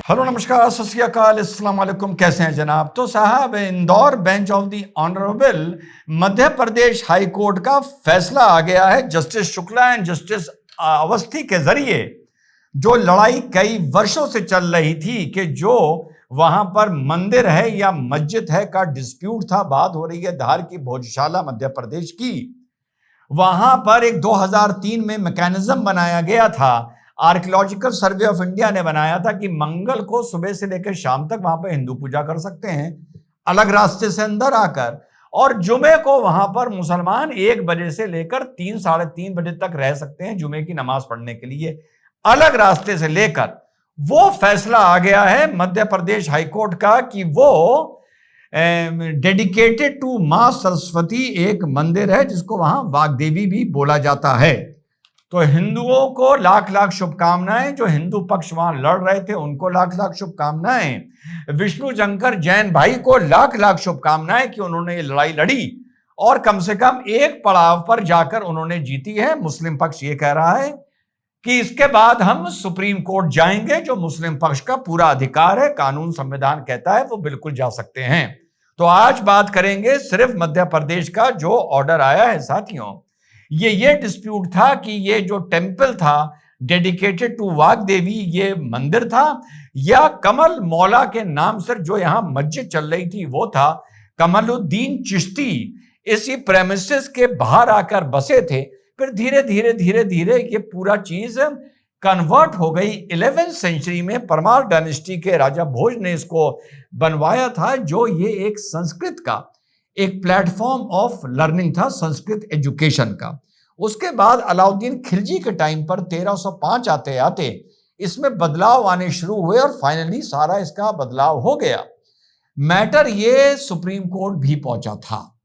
Hello, नमस्कार, सत श्री अकाल, अस्सलाम वालेकुम। कैसे हैं जनाब? तो साहब, Indore bench of the honourable Madhya Pradesh high court का फैसला आ गया है justice Shukla and justice Awasthi के जरिए। जो लड़ाई कई वर्षों से चल रही थी कि जो वहां पर मंदिर है या मस्जिद है का डिस्प्यूट था, बात हो रही है धार की भोजशाला मध्य प्रदेश की। वहां पर एक 2003 में मैकेनिज्म बनाया गया था, आर्कियोलॉजिकल सर्वे ऑफ इंडिया ने बनाया था कि मंगल को सुबह से लेकर शाम तक वहां पर हिंदू पूजा कर सकते हैं अलग रास्ते से अंदर आकर, और जुमे को वहां पर मुसलमान 1 बजे से लेकर 3 साढ़े 3 बजे तक रह सकते हैं जुमे की नमाज पढ़ने के लिए अलग रास्ते से लेकर। वो फैसला आ गया है मध्य प्रदेश हाईकोर्ट का कि वो डेडिकेटेड टू मां सरस्वती एक मंदिर है जिसको वहां वाग्देवी भी बोला जाता है। तो हिंदुओं को लाख लाख शुभकामनाएं, जो हिंदू पक्ष वहां लड़ रहे थे उनको लाख लाख शुभकामनाएं, विष्णु शंकर जैन भाई को लाख लाख शुभकामनाएं कि उन्होंने ये लड़ाई लड़ी और कम से कम एक पड़ाव पर जाकर उन्होंने जीती है। मुस्लिम पक्ष ये कह रहा है कि इसके बाद हम सुप्रीम कोर्ट जाएंगे, जो मुस्लिम पक्ष का पूरा अधिकार है, कानून संविधान कहता है वो बिल्कुल जा सकते हैं। तो आज बात करेंगे सिर्फ मध्य प्रदेश का जो ऑर्डर आया है साथियों। ये डिस्प्यूट था कि ये जो टेंपल था डेडिकेटेड टू वाग्देवी, ये मंदिर था या कमल मौला के नाम से जो यहां मस्जिद चल रही थी वो था। कमलुद्दीन चिश्ती इसी प्रेमिसेस के बाहर आकर बसे थे, फिर धीरे धीरे धीरे धीरे ये पूरा चीज कन्वर्ट हो गई। 11वीं सेंचुरी में परमार डायनेस्टी के राजा भोज ने इसको बनवाया था, जो ये एक संस्कृत का एक प्लेटफॉर्म ऑफ लर्निंग था, संस्कृत एजुकेशन का। उसके बाद अलाउद्दीन खिलजी के टाइम पर 1305 आते आते इसमें बदलाव आने शुरू हुए और फाइनली सारा इसका बदलाव हो गया। मैटर ये सुप्रीम कोर्ट भी पहुंचा था।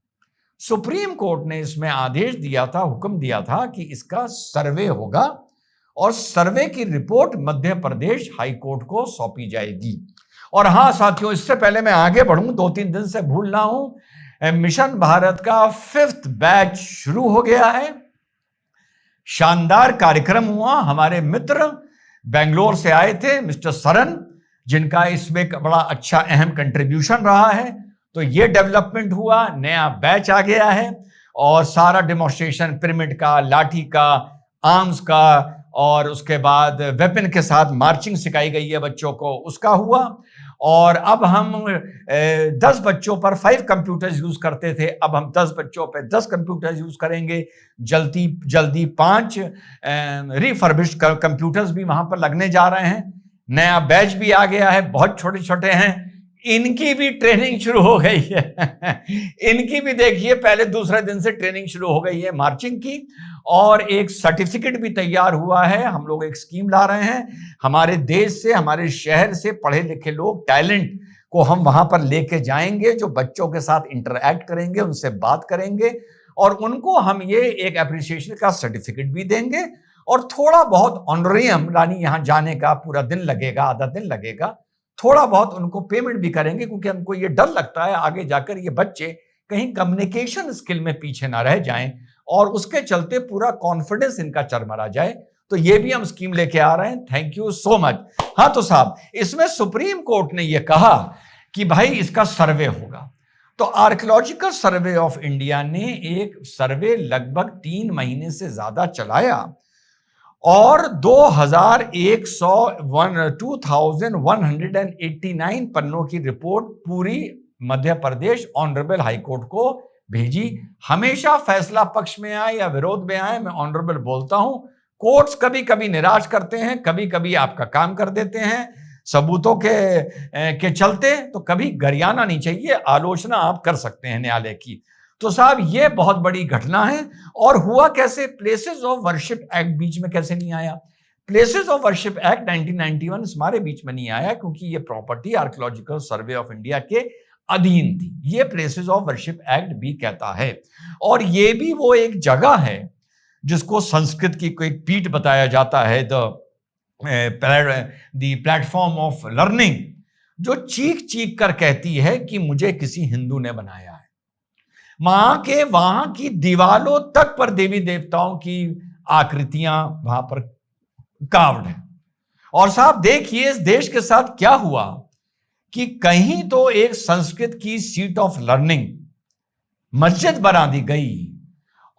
सुप्रीम कोर्ट ने इसमें आदेश दिया था, हुक्म दिया था कि इसका सर्वे होगा और सर्वे की report Madhya Pradesh high court को सौंपी जाएगी। और हां साथियों, इससे पहले मैं आगे बढ़ूं, 2-3 दिन से भूल रहा हूं, मिशन भारत का 5th बैच शुरू हो गया है। शानदार कार्यक्रम हुआ। हमारे मित्र बेंगलोर से आए थे, मिस्टर सरन, जिनका इसमें बड़ा अच्छा अहम कंट्रीब्यूशन रहा है। तो ये डेवलपमेंट हुआ, नया बैच आ गया है और सारा डेमोन्स्ट्रेशन पिरामिड का, लाठी का, आर्म्स का और उसके बाद वेपन के साथ मार्चिंग सिखाई गई है बच्चों को, उसका हुआ। और अब हम 10 बच्चों पर 5 कंप्यूटर्स यूज करते थे, अब हम 10 बच्चों पर 10 कंप्यूटर्स यूज करेंगे। जल्दी जल्दी 5 रिफर्बिश्ड कंप्यूटर्स भी वहां पर लगने जा रहे हैं। नया बैच भी आ गया है, बहुत छोटे छोटे हैं, इनकी भी ट्रेनिंग शुरू हो गई है। इनकी भी देखिए पहले दूसरे दिन से ट्रेनिंग शुरू हो गई है मार्चिंग की, और एक सर्टिफिकेट भी तैयार हुआ है। हम लोग एक स्कीम ला रहे हैं, हमारे देश से, हमारे शहर से पढ़े लिखे लोग, टैलेंट को हम वहां पर लेके जाएंगे, जो बच्चों के साथ इंटरैक्ट करेंगे, उनसे बात करेंगे और उनको हम ये एक एप्रिसिएशन का सर्टिफिकेट भी देंगे और थोड़ा बहुत ऑनरेरियम, यानी यहां जाने का पूरा दिन लगेगा, आधा दिन लगेगा, थोड़ा बहुत उनको पेमेंट भी करेंगे, क्योंकि हमको ये डर लगता है आगे जाकर ये बच्चे कहीं कम्युनिकेशन स्किल में पीछे ना रह जाएं और उसके चलते पूरा कॉन्फिडेंस इनका चरमरा जाए। तो ये भी हम स्कीम लेके आ रहे हैं। Thank you so much. हाँ तो साहब, इसमें सुप्रीम कोर्ट ने यह कहा कि भाई इसका सर्वे होगा। तो आर्कियोलॉजिकल सर्वे ऑफ इंडिया ने एक सर्वे लगभग 3 महीने से ज्यादा चलाया और 2189 पन्नों की रिपोर्ट पूरी मध्य प्रदेश ऑनरेबल हाईकोर्ट को भेजी। हमेशा फैसला पक्ष में आए या विरोध में आए, मैं ऑनरेबल बोलता हूं। कोर्ट्स कभी कभी निराश करते हैं, कभी कभी आपका काम कर देते हैं सबूतों के चलते, तो कभी गरियाना नहीं चाहिए, आलोचना आप कर सकते हैं न्यायालय की। तो साहब ये बहुत बड़ी घटना है। और हुआ कैसे? प्लेसेस ऑफ वर्शिप एक्ट बीच में कैसे नहीं आया? प्लेसेस ऑफ वर्शिप एक्ट 1991 हमारे बीच में नहीं आया क्योंकि ये property archaeological survey of India के अधीन थी। ये प्लेसेस ऑफ वर्शिप एक्ट भी कहता है। और ये भी वो एक जगह है जिसको संस्कृत की कोई पीठ बताया जाता है, द प्लेटफॉर्म ऑफ लर्निंग, जो चीख चीख कर कहती है कि मुझे किसी हिंदू ने बनाया है। वहां की दीवालों तक पर देवी देवताओं की आकृतियां वहां पर कार्व्ड है। और साहब देखिए इस देश के साथ क्या हुआ कि कहीं तो एक संस्कृत की सीट ऑफ लर्निंग मस्जिद बना दी गई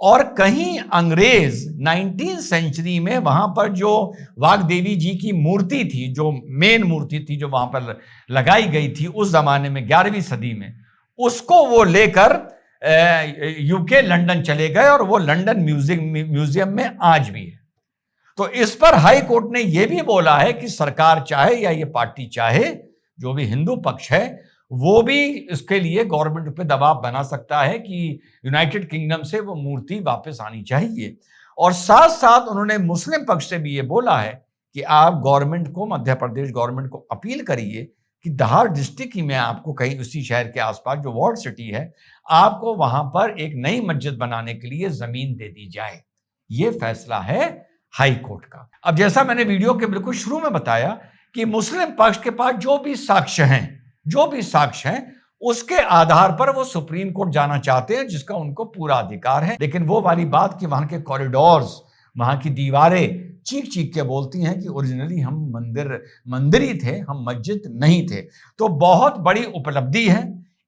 और कहीं अंग्रेज 19th सेंचुरी में वहां पर जो वाग्देवी जी की मूर्ति थी, जो मेन मूर्ति थी जो वहां पर लगाई गई थी उस जमाने में 11वीं सदी में, उसको वो लेकर यूके लंदन चले गए और वो लंदन म्यूजियम में आज भी है। तो इस पर हाई कोर्ट ने यह भी बोला है कि सरकार चाहे या ये पार्टी चाहे, जो भी हिंदू पक्ष है वो भी इसके लिए गवर्नमेंट पे दबाव बना सकता है कि यूनाइटेड किंगडम से वो मूर्ति वापस आनी चाहिए। और साथ साथ उन्होंने मुस्लिम पक्ष से भी ये बोला है कि आप गवर्नमेंट को, मध्य प्रदेश गवर्नमेंट को अपील करिए कि धार डिस्ट्रिक्ट ही में आपको कहीं उसी शहर के आसपास जो वॉर्ड सिटी है, आपको वहां पर एक नई मस्जिद बनाने के लिए जमीन दे दी जाए। ये फैसला है हाई कोर्ट का। अब जैसा मैंने वीडियो के बिल्कुल शुरू में बताया कि मुस्लिम पक्ष के पास जो भी साक्ष्य हैं उसके आधार पर वो सुप्रीम कोर्ट जाना चाहते हैं, जिसका उनको पूरा अधिकार है। लेकिन वो वाली बात कि वहां के कॉरिडोर्स, वहां की दीवारें चीख चीख के बोलती हैं कि ओरिजिनली हम मंदिर ही थे, हम मस्जिद नहीं थे। तो बहुत बड़ी उपलब्धि है।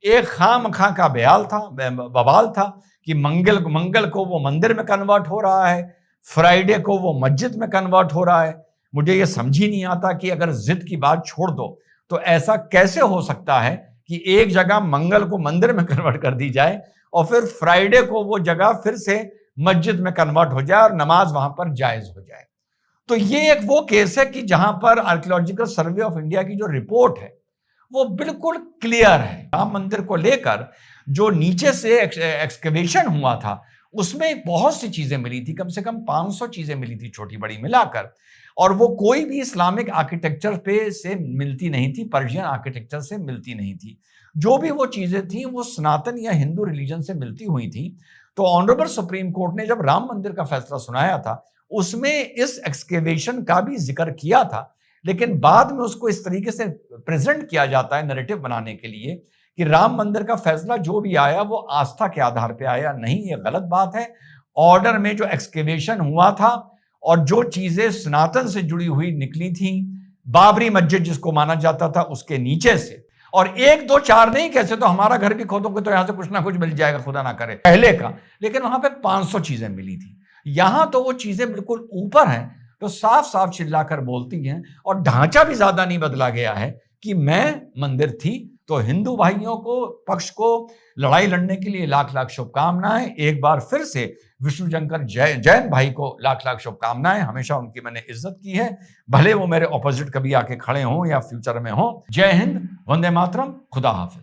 एक खामखा का बवाल था कि मंगल को वो मंदिर में कन्वर्ट हो रहा है, फ्राइडे को वो मस्जिद में कन्वर्ट हो रहा है। मुझे ये समझ ही नहीं आता कि अगर जिद की बात छोड़ दो तो ऐसा कैसे हो सकता है कि एक जगह मंगल को मंदिर में कन्वर्ट कर दी जाए और फिर फ्राइडे को वो जगह फिर से मस्जिद में कन्वर्ट हो जाए और नमाज वहां पर जायज हो जाए। तो ये एक वो केस है कि जहां पर आर्कियोलॉजिकल सर्वे ऑफ इंडिया की जो रिपोर्ट है वो बिल्कुल क्लियर है। राम मंदिर को लेकर जो नीचे से एक्सकेवेशन हुआ था उसमें बहुत सी चीजें मिली थी, कम से कम 500 चीजें मिली थी छोटी बड़ी मिलाकर, और वो कोई भी इस्लामिक आर्किटेक्चर पे से मिलती नहीं थी, पर्शियन आर्किटेक्चर से मिलती नहीं थी। जो भी वो चीजें थी वो सनातन या हिंदू रिलीजन से मिलती हुई थी। तो ऑनरेबल सुप्रीम कोर्ट ने जब राम मंदिर का फैसला सुनाया था उसमें इस एक्सकेवेशन का भी जिक्र किया था, लेकिन बाद में उसको इस तरीके से प्रेजेंट किया जाता है नैरेटिव बनाने के लिए कि राम मंदिर का फैसला जो भी आया वो आस्था के आधार पर आया। नहीं, ये गलत बात है। ऑर्डर में जो एक्सकेवेशन हुआ था और जो चीजें सनातन से जुड़ी हुई निकली थी, बाबरी मस्जिद जिसको माना जाता था उसके नीचे से, और 1 2 4 नहीं, कैसे तो हमारा घर भी खोदोगे तो यहां से कुछ ना कुछ मिल जाएगा, खुदा ना करे, पहले का। लेकिन वहां पे 500 चीजें मिली थी। यहां तो वो चीजें बिल्कुल ऊपर हैं, तो साफ साफ चिल्लाकर बोलती हैं, और ढांचा भी ज्यादा नहीं बदला गया है कि मैं मंदिर थी। तो हिंदू भाइयों को, पक्ष को लड़ाई लड़ने के लिए लाख लाख शुभकामनाएं। एक बार फिर से विष्णुशंकर जैन भाई को लाख लाख शुभकामनाएं। हमेशा उनकी मैंने इज्जत की है, भले वो मेरे ऑपोजिट कभी आके खड़े हों या फ्यूचर में हों। जय हिंद, वंदे मातरम, खुदा हाफिज।